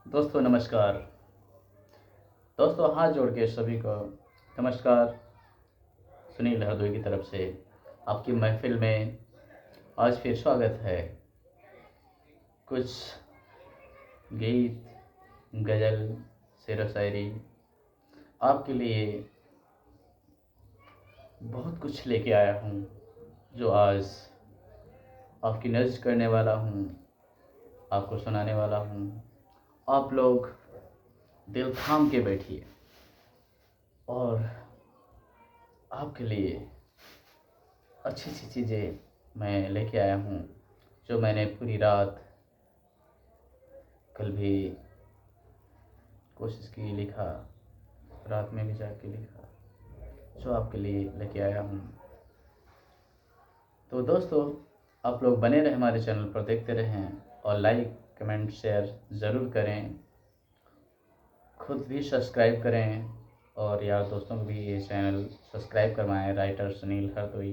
दोस्तों नमस्कार। दोस्तों हाथ जोड़ के सभी को नमस्कार। सुनील हरदोई की तरफ से आपकी महफ़िल में आज फिर स्वागत है। कुछ गीत, गज़ल, शेर व शायरी आपके लिए बहुत कुछ लेके आया हूँ, जो आज आपकी नज़्म करने वाला हूँ, आपको सुनाने वाला हूँ। आप लोग दिल थाम के बैठिए और आपके लिए अच्छी सी चीज़ें मैं लेके आया हूँ, जो मैंने पूरी रात कल भी कोशिश की लिखा, रात में भी जाग के लिखा, जो आपके लिए लेके आया हूँ। तो दोस्तों आप लोग बने रहें हमारे चैनल पर, देखते रहें और लाइक कमेंट शेयर ज़रूर करें। खुद भी सब्सक्राइब करें और यार दोस्तों को भी ये चैनल सब्सक्राइब करवाएं। राइटर सुनील हरदोई।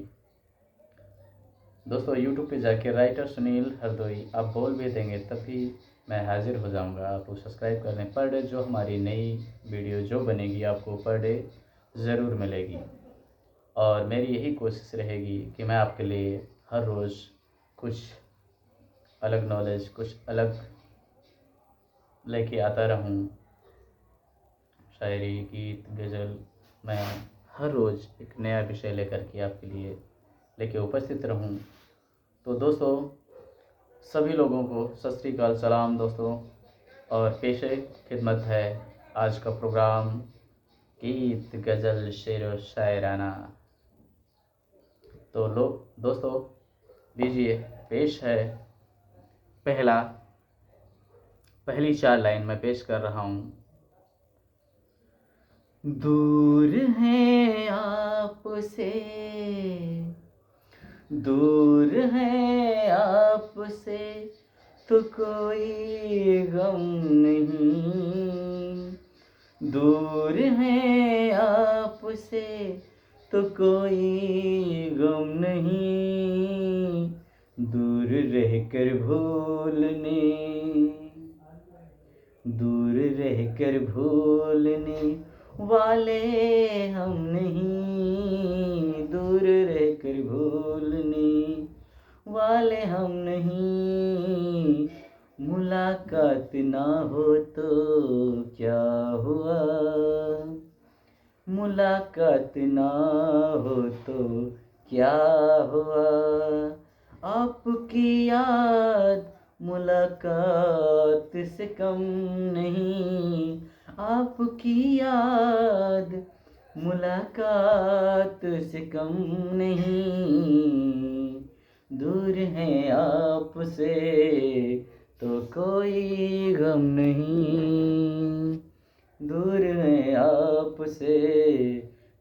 दोस्तों यूट्यूब पे जाके राइटर सुनील हरदोई आप बोल भी देंगे तभी मैं हाजिर हो जाऊंगा। आप लोग सब्सक्राइब कर लें। पर डे जो हमारी नई वीडियो जो बनेगी आपको पर डे ज़रूर मिलेगी। और मेरी यही कोशिश रहेगी कि मैं आपके लिए हर रोज़ कुछ अलग नॉलेज, कुछ अलग लेके आता रहूं। शायरी, गीत, गज़ल, मैं हर रोज़ एक नया विषय लेकर के आपके लिए लेके उपस्थित रहूं। तो दोस्तों सभी लोगों को सत श्री अकाल, सलाम दोस्तों। और पेशे खिदमत है आज का प्रोग्राम गीत, गज़ल, शेर व शायराना। तो दोस्तों लीजिए, पेश है पहली 4 लाइन मैं पेश कर रहा हूँ। दूर है आपसे, दूर है आपसे तो कोई गम नहीं। दूर है आपसे तो कोई गम नहीं। दूर रहकर भूलने, दूर रहकर भूलने वाले हम नहीं। दूर रहकर भूलने वाले हम नहीं। मुलाकात ना हो तो क्या हुआ, मुलाकात ना हो तो क्या हुआ। आपकी याद मुलाकात से कम नहीं। आपकी याद मुलाकात से कम नहीं। दूर है आपसे तो कोई गम नहीं। दूर है आपसे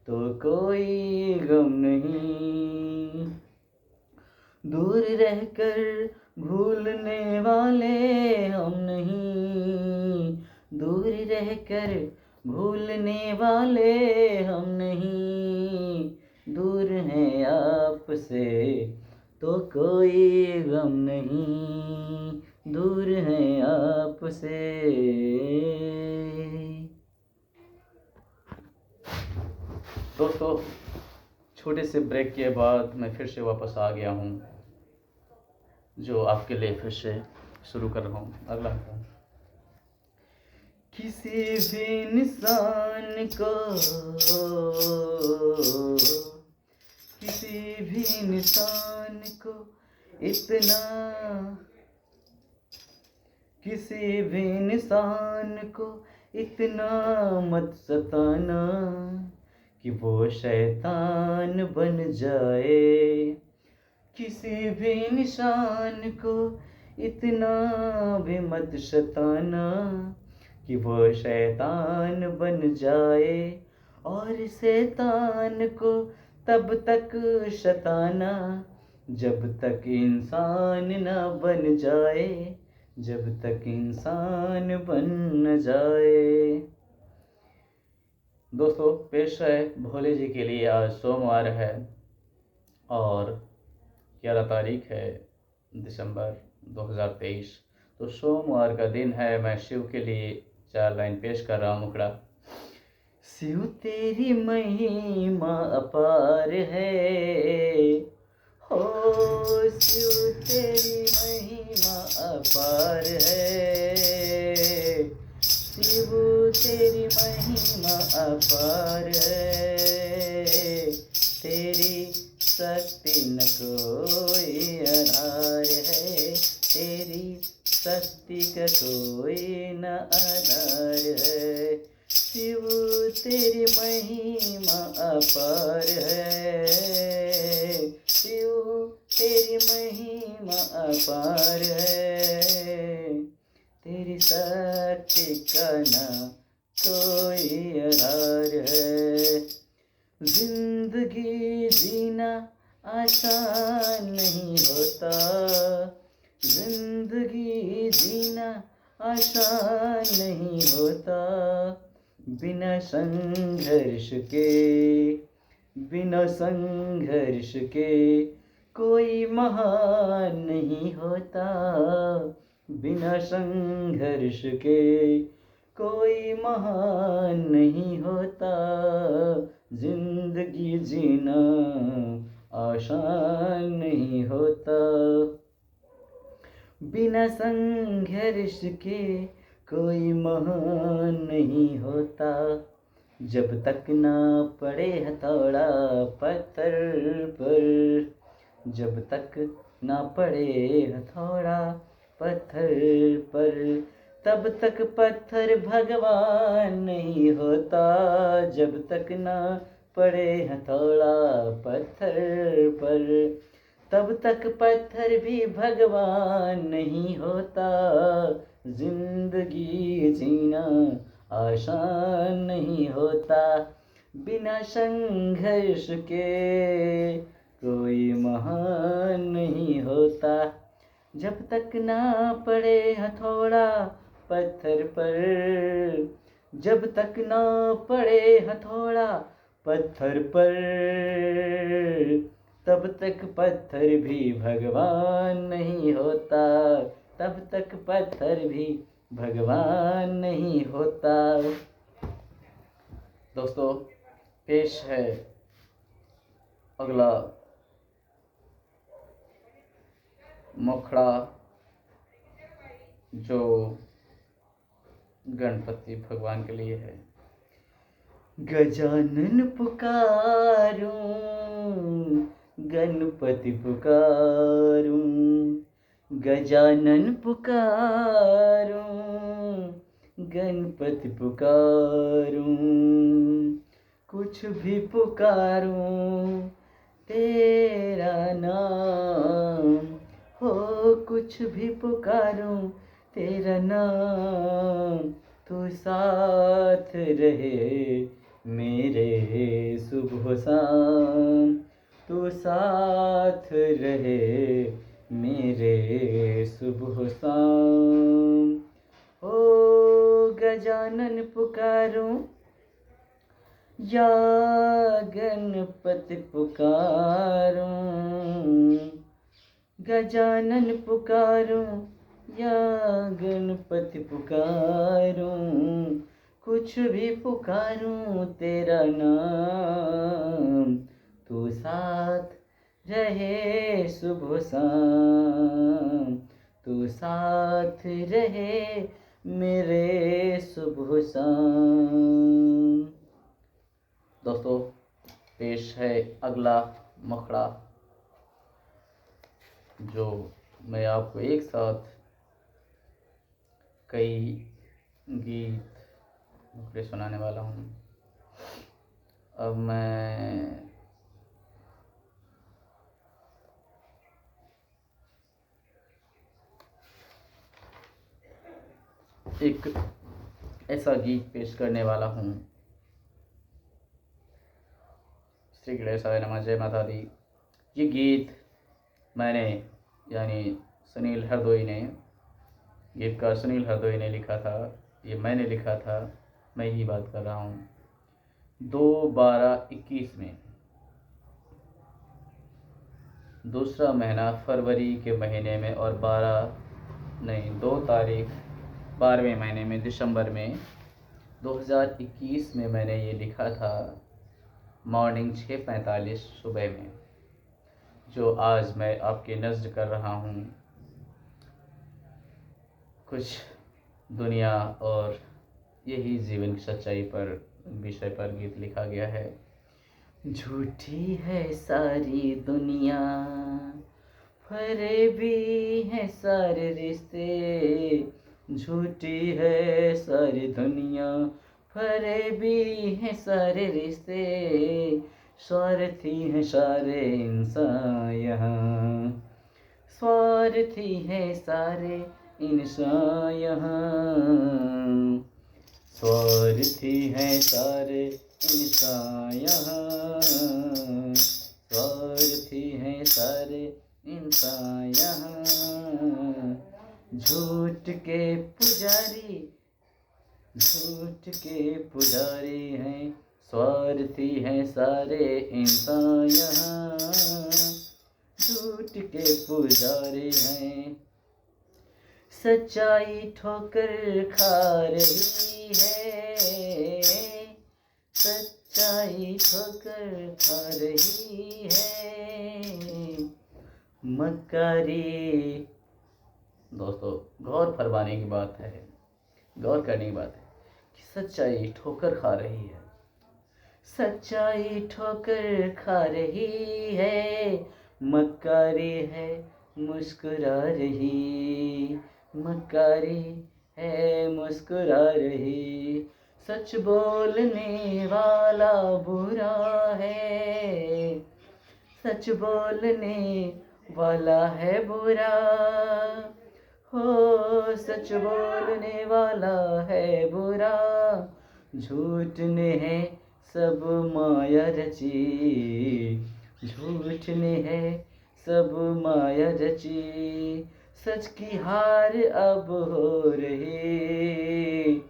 तो कोई गम नहीं। दूर रहकर भूलने वाले हम नहीं। दूर रहकर भूलने वाले हम नहीं। दूर हैं आपसे तो कोई गम नहीं। दूर हैं आपसे। दोस्तों छोटे से ब्रेक के बाद मैं फिर से वापस आ गया हूँ, जो आपके लिए फिर से शुरू कर रहा हूँ अगला गाना। किसी भी इंसान को, किसी भी इंसान को इतना, किसी भी इंसान को इतना मत सताना कि वो शैतान बन जाए। किसी भी इंसान को इतना भी मत सताना कि वो शैतान बन जाए। और शैतान को तब तक सताना जब तक इंसान न बन जाए, जब तक इंसान बन न जाए। दोस्तों पेश है भोले जी के लिए। आज सोमवार है और 11 तारीख है दिसंबर 2023। तो सोमवार का दिन है, मैं शिव के लिए 4 लाइन पेश कर रहा हूँ मुखड़ा। शिव तेरी महिमा अपार है, हो शिव तेरी महिमा अपार है, शिव तेरी महिमा अपार है, तेरी शक्ति न कोई आधार है, तेरी शक्ति का कोई न आधार है, शिव तेरी महिमा अपार है, शिव तेरी महिमा अपार है, तेरी शक्ति का न कोई आधार है। जिंदगी जीना आसान नहीं होता, जिंदगी जीना आसान नहीं होता, बिना संघर्ष के, बिना संघर्ष के कोई महान नहीं होता, बिना संघर्ष के कोई महान नहीं होता, जिंदगी जीना आसान नहीं होता, बिना संघर्ष के कोई महान नहीं होता, जब तक ना पड़े हथौड़ा पत्थर पर, जब तक ना पड़े हथौड़ा पत्थर पर, तब तक पत्थर भगवान नहीं होता, जब तक ना पड़े हथौड़ा पत्थर पर, तब तक पत्थर भी भगवान नहीं होता, जिंदगी जीना आसान नहीं होता, बिना संघर्ष के कोई महान नहीं होता, जब तक ना पड़े हथौड़ा पत्थर पर, जब तक ना पड़े हथौड़ा पत्थर पर, तब तक पत्थर भी भगवान नहीं होता, तब तक पत्थर भी भगवान नहीं होता। दोस्तों, पेश है अगला मुखड़ा, जो गणपति भगवान के लिए है। गजानन पुकारूं, गणपति पुकारूं, गजानन पुकारूं, गणपति पुकारूं, कुछ भी पुकारूं तेरा नाम, हो कुछ भी पुकारूं तेरा नाम, तू साथ रहे मेरे सुबह शाम, तू साथ रहे मेरे सुबह शाम, ओ गजानन पुकारूं या गणपति पुकारूं, गजानन पुकारूं या गणपति पुकारूं, कुछ भी पुकारूं तेरा नाम, तू साथ रहे सुबह शाम, तू साथ रहे मेरे सुबह शाम। दोस्तों, पेश है अगला मुखड़ा, जो मैं आपको एक साथ कई गीत मुखड़े सुनाने वाला हूँ। अब मैं एक ऐसा गीत पेश करने वाला हूँ। श्री गणेशाय नमः, जय माता दी। ये गीत मैंने यानी सुनील हरदोई ने, गीतकार सुनील हरदोई ने लिखा था। ये मैंने लिखा था, मैं ही बात कर रहा हूँ। 2/12/21 में, दूसरा महीना फरवरी के महीने में, और 12 नहीं, 2 तारीख 12वें महीने में, दिसंबर में 2021 में मैंने ये लिखा था, मॉर्निंग 6:45 सुबह में, जो आज मैं आपके नज़्र कर रहा हूँ। कुछ दुनिया और यही जीवन की सच्चाई पर विषय पर गीत लिखा गया है। झूठी है सारी दुनिया, फरेबी है सारे रिश्ते। झूठी है सारी दुनिया, फरेबी है सारे रिश्ते। स्वार्थी हैं सारे इंसान यहाँ, स्वार्थी है सारे इंसान यहाँ, स्वार्थी हैं सारे इंसान यहाँ, स्वार्थी हैं सारे इंसान यहाँ। झूठ के पुजारी, झूठ के पुजारी हैं, स्वार्थी हैं सारे इंसान यहाँ, झूठ के पुजारी हैं। सच्चाई ठोकर खा रही है, सच्चाई ठोकर खा रही है। मक्कारी, दोस्तों गौर फरमाने की बात है, गौर करने की बात है कि सच्चाई ठोकर खा रही है, सच्चाई ठोकर खा रही है। मक्कारी है मुस्कुरा रही, मक्कारी है मुस्कुरा रही। सच बोलने वाला बुरा है, सच बोलने वाला है बुरा हो, सच बोलने वाला है बुरा। झूठ ने है सब माया रची, झूठ ने है सब माया रची। सच की हार अब हो रही,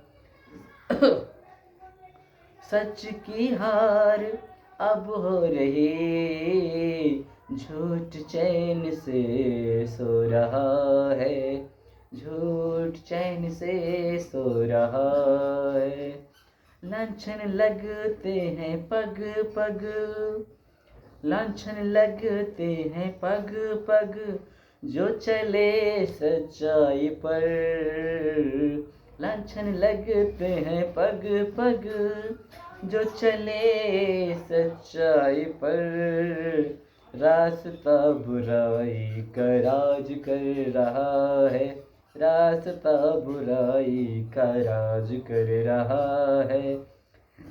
सच की हार अब हो रही। झूठ चैन से सो रहा है, झूठ चैन से सो रहा है। लांछन लगते हैं पग पग, लांछन लगते हैं पग पग। जो चले सच्चाई पर, लांछन लगते हैं पग पग। जो चले सच्चाई पर, रास्ता बुराई का राज कर रहा है, रास्ता बुराई का राज कर रहा है।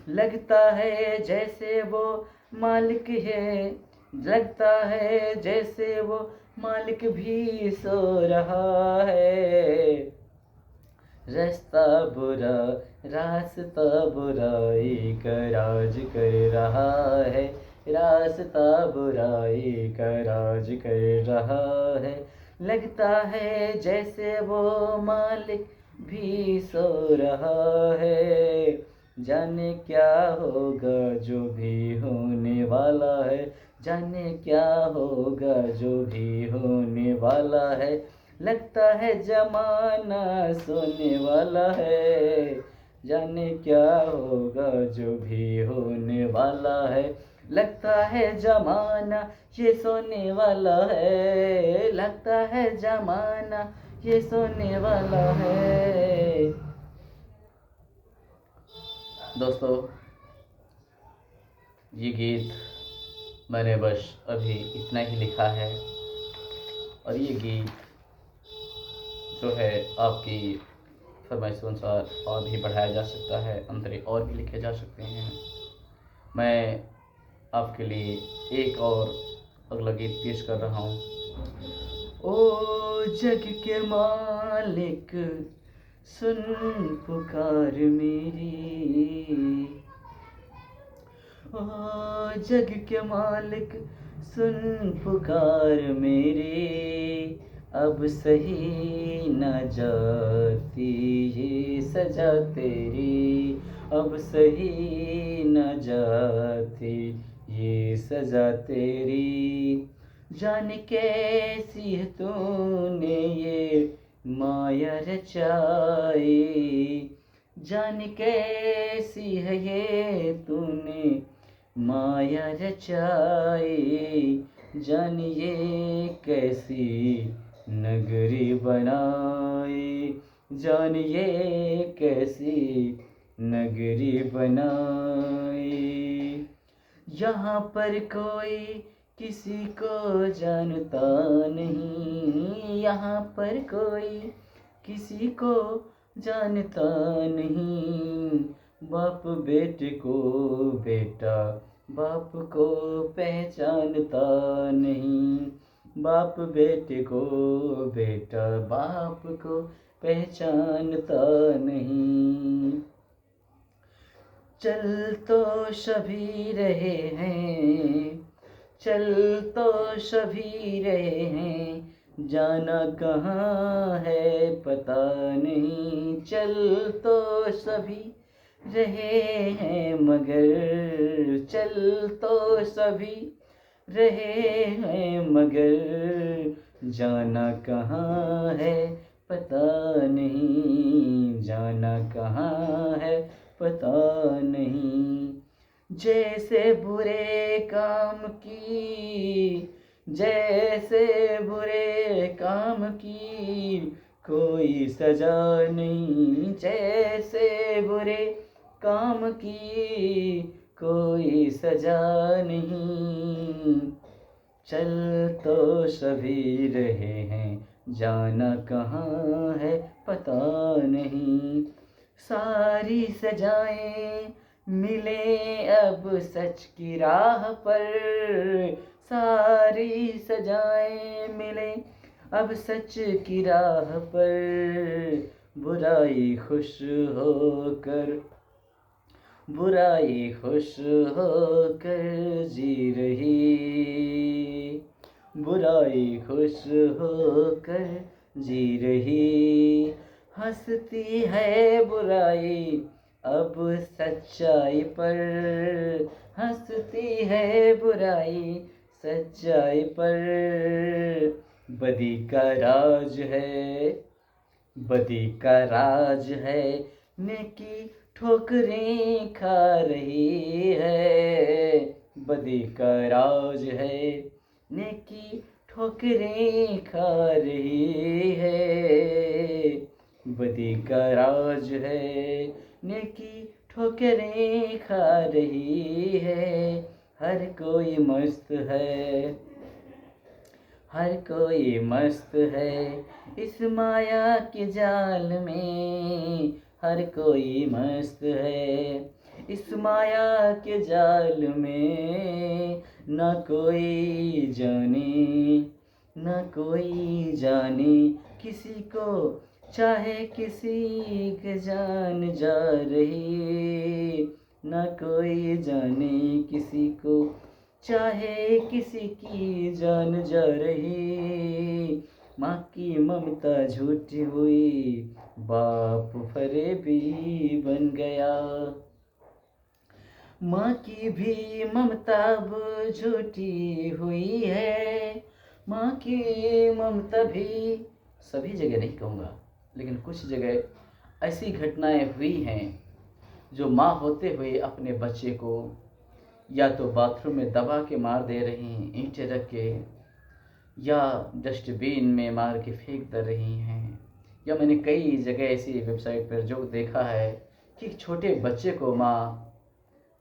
लगता है जैसे वो मालिक है, लगता है जैसे वो मालिक भी सो रहा है। रास्ता बुरा, रास्ता बुराई का राज कर रहा है, रास्ता बुराई का राज कर रहा है। लगता है जैसे वो मालिक भी सो रहा है। जाने क्या होगा जो भी होने वाला है, जाने क्या होगा जो भी होने वाला है। लगता है जमाना सोने वाला है, जाने क्या होगा जो भी होने वाला है। लगता है जमाना ये सोने वाला है, लगता है जमाना ये सोने वाला है। दोस्तों ये गीत मैंने बस अभी इतना ही लिखा है, और ये गीत जो है आपकी फरमाइश के अनुसार और भी बढ़ाया जा सकता है, अंतरे और भी लिखे जा सकते हैं। मैं आपके लिए एक और अगला गीत पेश कर रहा हूँ। ओ जग के मालिक सुन पुकार मेरी, ओ जग के मालिक सुन पुकार मेरी। अब सही न जाती ये सजा तेरी, अब सही न जाती ये सजा तेरी। जाने कैसी है तूने ये माया रचाए। जान कैसी है ये तूने माया रचाए, जान ये कैसी नगरी बनाए, जान ये कैसी नगरी बनाए। यहाँ पर कोई किसी को जानता नहीं, यहाँ पर कोई किसी को जानता नहीं। बाप बेटे को, बेटा बाप को पहचानता नहीं। बाप बेटे को, बेटा बाप को पहचानता नहीं। चल तो सभी रहे हैं, चल तो सभी रहे हैं, जाना कहाँ है पता नहीं। चल तो सभी रहे हैं मगर, चल तो सभी रहे हैं मगर, जाना कहाँ है पता नहीं, जाना कहाँ है पता नहीं। जैसे बुरे काम की, जैसे बुरे काम की कोई सजा नहीं, जैसे बुरे काम की कोई सजा नहीं। चल तो सभी रहे हैं, जाना कहाँ है पता नहीं। सारी सजाएं मिले अब सच की राह पर, सारी सजाएं मिले अब सच की राह पर। बुराई खुश होकर, बुराई खुश होकर जी रही, बुराई खुश होकर जी रही। हंसती है बुराई अब सच्चाई पर, हंसती है बुराई सच्चाई पर। बदी का राज है, बदी का राज है, नेकी ठोकरें खा रही है। बदी का राज है, नेकी ठोकरें खा रही है। बदी का राज है, नेकी ठोकरें खा रही है। हर कोई मस्त है, हर कोई मस्त है इस माया के जाल में। हर कोई मस्त है इस माया के जाल में। ना कोई जाने, ना कोई जाने किसी को, चाहे किसी के जान जा रही। ना कोई जाने किसी को, चाहे किसी की जान जा रही। माँ की ममता झूठी हुई, बाप फरेबी बन गया। माँ की भी ममता अब झूठी हुई है, माँ की ममता भी, सभी जगह नहीं कहूँगा लेकिन कुछ जगह ऐसी घटनाएं हुई हैं जो माँ होते हुए अपने बच्चे को या तो बाथरूम में दबा के मार दे रही हैं ईंटें रख के, या डस्टबिन में मार के फेंक दे रही हैं। या मैंने कई जगह ऐसी वेबसाइट पर जो देखा है कि छोटे बच्चे को माँ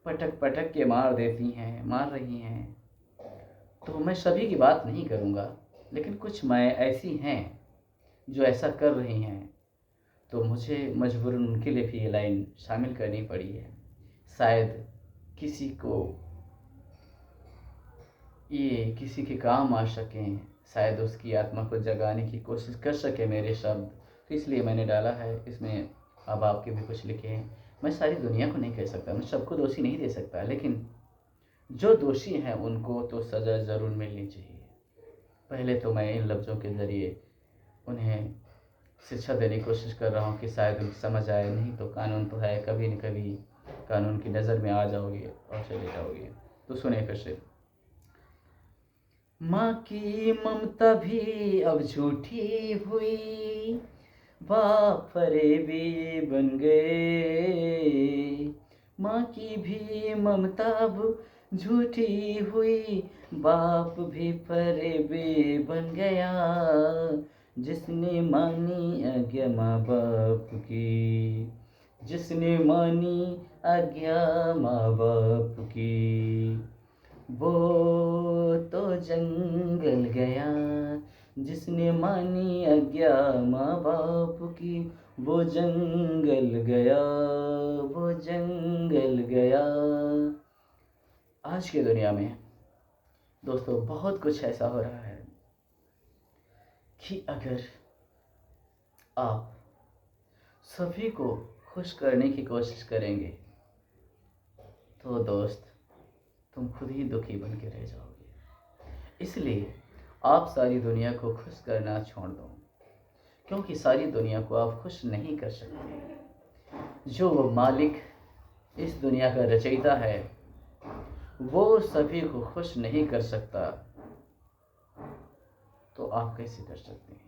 पटक पटक के मार देती हैं, मार रही हैं। तो मैं सभी की बात नहीं करूँगा लेकिन कुछ माएँ ऐसी हैं जो ऐसा कर रही हैं, तो मुझे मजबूरन उनके लिए भी ये लाइन शामिल करनी पड़ी है। शायद किसी को ये किसी के काम आ सकें, शायद उसकी आत्मा को जगाने की कोशिश कर सके मेरे शब्द, तो इसलिए मैंने डाला है। इसमें अब आपके भी कुछ लिखे हैं। मैं सारी दुनिया को नहीं कह सकता, मैं सबको दोषी नहीं दे सकता, लेकिन जो दोषी हैं उनको तो सज़ा ज़रूर मिलनी चाहिए। पहले तो मैं इन लफ्ज़ों के ज़रिए उन्हें शिक्षा देने की कोशिश कर रहा हूँ कि शायद उनको समझ आए, नहीं तो कानून तो है, कभी न कभी कानून की नज़र में आ जाओगे और चले जाओगे। तो सुने फिर से। माँ की ममता भी अब झूठी हुई, बाप फरेबी बन गए, माँ की भी ममता अब झूठी हुई, बाप भी फरेबी बन गया, जिसने मानी आज्ञा माँ बाप की, जिसने मानी आज्ञा माँ बाप की, वो तो जंगल गया, जिसने मानी आज्ञा माँ बाप की, वो जंगल गया, वो जंगल गया। आज की दुनिया में दोस्तों बहुत कुछ ऐसा हो रहा है कि अगर आप सभी को खुश करने की कोशिश करेंगे तो दोस्त तुम खुद ही दुखी बन के रह जाओगे। इसलिए आप सारी दुनिया को खुश करना छोड़ दो, क्योंकि सारी दुनिया को आप खुश नहीं कर सकते। जो वो मालिक इस दुनिया का रचयिता है वो सभी को खुश नहीं कर सकता, तो आप कैसे कर सकते हैं?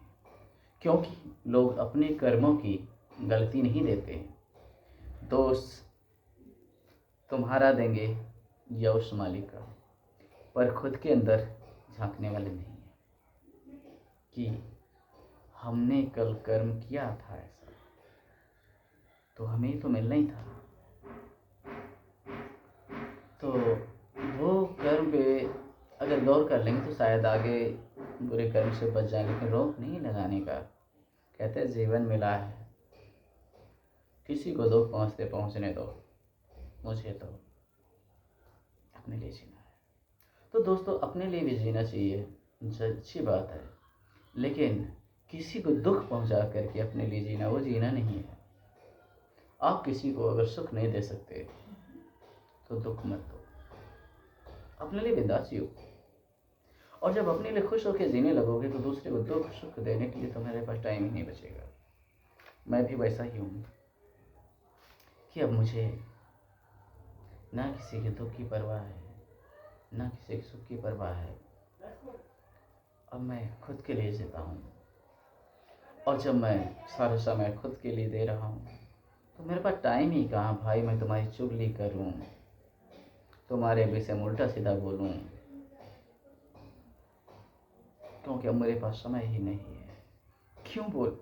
क्योंकि लोग अपने कर्मों की गलती नहीं देते, दोष तुम्हारा देंगे या उस मालिक का, पर खुद के अंदर झांकने वाले नहीं है कि हमने कल कर्म किया था ऐसा, तो हमें तो मिलना ही था। तो वो कर्म पे अगर गौर कर लेंगे तो शायद आगे बुरे कर्म से बच जाएंगे, लेकिन रोक नहीं लगाने का। कहते हैं जीवन मिला है, किसी को दुख पहुँचने दो, मुझे तो अपने लिए जीना है। तो दोस्तों अपने लिए भी जीना चाहिए, अच्छी बात है, लेकिन किसी को दुख पहुंचा करके अपने लिए जीना वो जीना नहीं है। आप किसी को अगर सुख नहीं दे सकते तो दुख मत दो, अपने लिए बिंदास जियो। और जब अपने लिए खुश होकर जीने लगोगे तो दूसरे को दुख सुख देने के लिए तुम्हारे पास टाइम ही नहीं बचेगा। मैं भी वैसा ही हूँ कि अब मुझे ना किसी के दुख की परवाह है, ना किसी के सुख की परवाह है। अब मैं खुद के लिए जीता हूँ, और जब मैं सारा समय खुद के लिए दे रहा हूँ तो मेरे पास टाइम ही कहाँ भाई मैं तुम्हारी चुगली करूँ, तुम्हारे विषय में उल्टा सीधा बोलूँ, क्योंकि अब मेरे पास समय ही नहीं है। क्यों बोल,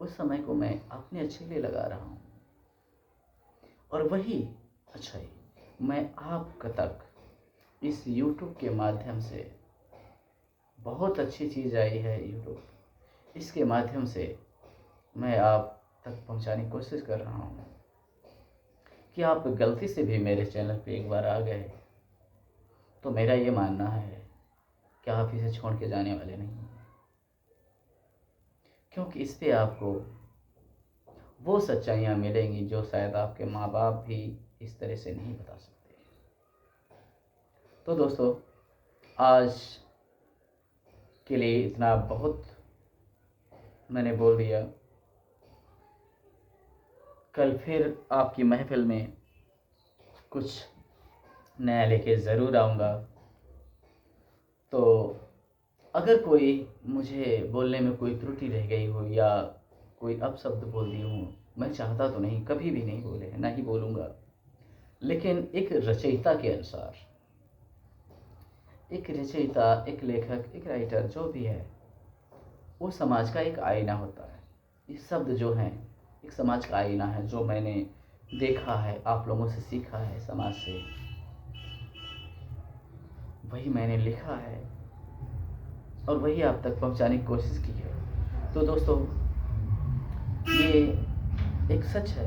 उस समय को मैं अपने अच्छे लिए लगा रहा हूँ, और वही अच्छाई मैं आप तक इस YouTube के माध्यम से, बहुत अच्छी चीज़ आई है YouTube, इसके माध्यम से मैं आप तक पहुंचाने की कोशिश कर रहा हूं कि आप गलती से भी मेरे चैनल पे एक बार आ गए तो मेरा ये मानना है कि आप इसे छोड़ के जाने वाले नहीं हैं, क्योंकि इस पे आपको वो सच्चाइयाँ मिलेंगी जो शायद आपके माँ बाप भी इस तरह से नहीं बता सकते। तो दोस्तों आज के लिए इतना बहुत मैंने बोल दिया, कल फिर आपकी महफिल में कुछ नया लेके ज़रूर आऊँगा। तो अगर कोई मुझे बोलने में कोई त्रुटि रह गई हो या कोई अपशब्द बोल दी हूँ, मैं चाहता तो नहीं, कभी भी नहीं बोले, ना ही बोलूँगा, लेकिन एक रचयिता के अनुसार, एक रचयिता, एक लेखक, एक राइटर जो भी है वो समाज का एक आईना होता है। ये शब्द जो हैं एक समाज का आईना है, जो मैंने देखा है, आप लोगों से सीखा है, समाज से, वही मैंने लिखा है और वही आप तक पहुंचाने की कोशिश की है। तो दोस्तों ये एक सच है,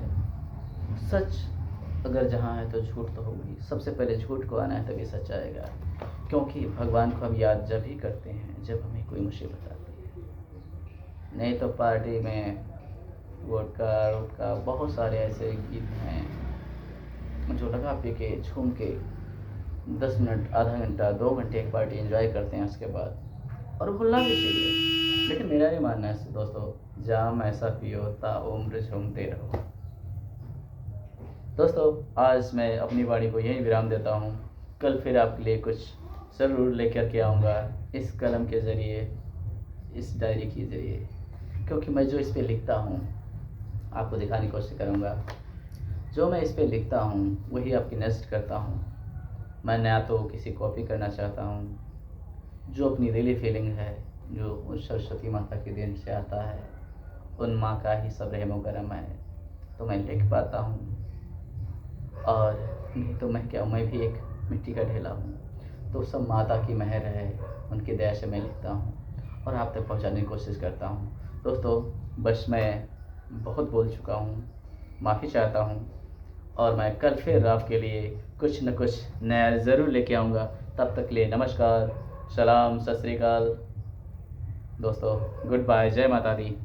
सच अगर जहाँ है तो झूठ तो होगी। सबसे पहले झूठ को आना है तभी सच आएगा, क्योंकि भगवान को हम याद जब ही करते हैं जब हमें कोई मुसीबत आती है। नहीं तो पार्टी में वोडका बहुत सारे ऐसे गीत हैं जो लगा पी के झूम के 10 मिनट, आधा घंटा, 2 घंटे एक पार्टी एंजॉय करते हैं उसके बाद, और भूलना भी चाहिए। लेकिन मेरा ये मानना है दोस्तों, जाम ऐसा पियो ताउम्र झूमते रहो। दोस्तों आज मैं अपनी वाणी को यहीं विराम देता हूँ, कल फिर आपके लिए कुछ ज़रूर लेकर के आऊँगा, इस कलम के ज़रिए, इस डायरी के ज़रिए। क्योंकि मैं जो इस पे लिखता हूँ आपको दिखाने की कोशिश करूँगा। जो मैं इस पे लिखता हूँ वही आपकी नष्ट करता हूँ। मैं ना तो किसी कॉपी करना चाहता हूँ, जो अपनी दिली फीलिंग है, जो उस सरस्वती माता के दिन से आता है, उन माँ का ही सब रहमो करम है तो मैं लिख पाता हूँ। और नहीं तो मैं क्या, मैं भी एक मिट्टी का ढेला हूँ। तो सब माता की मेहर है, उनकी दया से मैं लिखता हूँ और आप तक पहुँचाने की कोशिश करता हूँ। दोस्तों बस मैं बहुत बोल चुका हूँ, माफ़ी चाहता हूँ और मैं कल फिर आपके लिए कुछ न कुछ नया ज़रूर लेके आऊँगा। तब तक के लिए नमस्कार, सलाम, सत श्री अकाल दोस्तों, गुड बाय, जय माता दी।